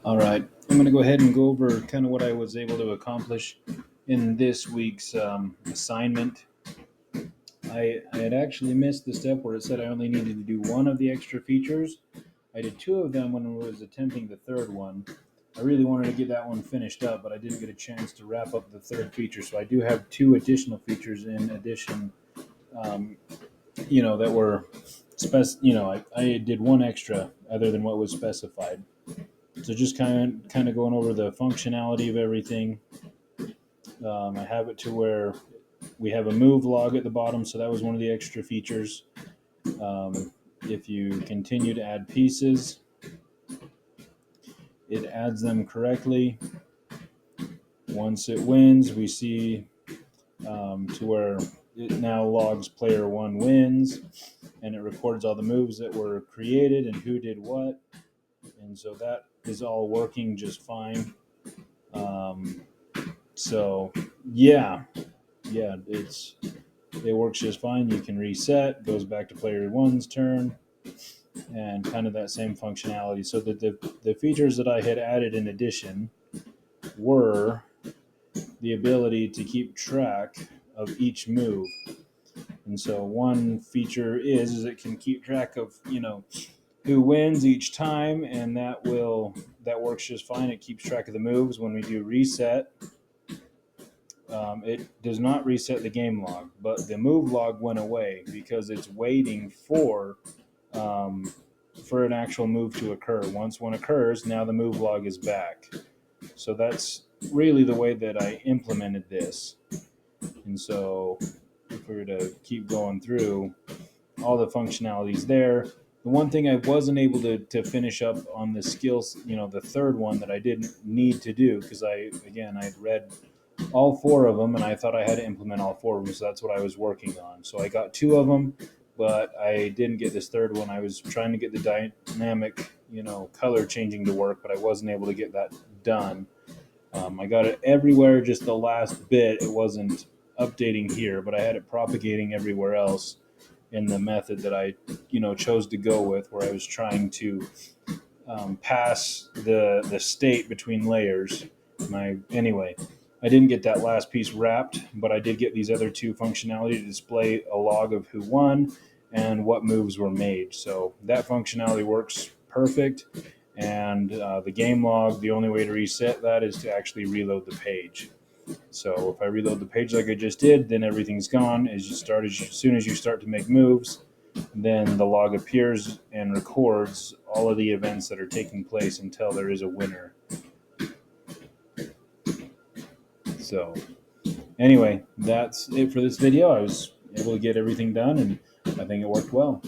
All right, I'm going to go ahead and go over kind of what I was able to accomplish in this week's assignment. I had actually missed the step where it said I only needed to do one of the extra features. I did two of them when I was attempting the third one. I really wanted to get that one finished up, but I didn't get a chance to wrap up the third feature. So I do have two additional features in addition, um, that were I did one extra other than what was specified. So just kind of going over the functionality of everything. I have it to where we have a move log at the bottom, so that was one of the extra features. If you continue to add pieces, it adds them correctly. Once it wins, we see to where it now logs player one wins, and it records all the moves that were created and who did what. And so that is all working just fine. Um, so yeah, it works just fine. You can reset, goes back to player one's turn, and kind of that same functionality. So that the features that I had added in addition were the ability to keep track of each move. And so one feature is it can keep track of who wins each time, and that works just fine. It keeps track of the moves. When we do reset, it does not reset the game log, but the move log went away because it's waiting um, for an actual move to occur. Once one occurs, now the move log is back. So that's really the way that I implemented this. And so if we were to keep going through all the functionalities there, the one thing I wasn't able to finish up on the skills, the third one that I didn't need to do because I'd read all four of them and I thought I had to implement all four of them. So that's what I was working on. So I got two of them, but I didn't get this third one. I was trying to get the dynamic, color changing to work, but I wasn't able to get that done. I got it everywhere, just the last bit. It wasn't updating here, but I had it propagating everywhere else in the method that I, chose to go with, where I was trying to pass the state between layers. Anyway, I didn't get that last piece wrapped, but I did get these other two functionality to display a log of who won and what moves were made. So that functionality works perfect. And the game log, the only way to reset that is to actually reload the page. So if I reload the page like I just did, then everything's gone. As soon as you start to make moves, then the log appears and records all of the events that are taking place until there is a winner. So anyway, that's it for this video. I was able to get everything done, and I think it worked well.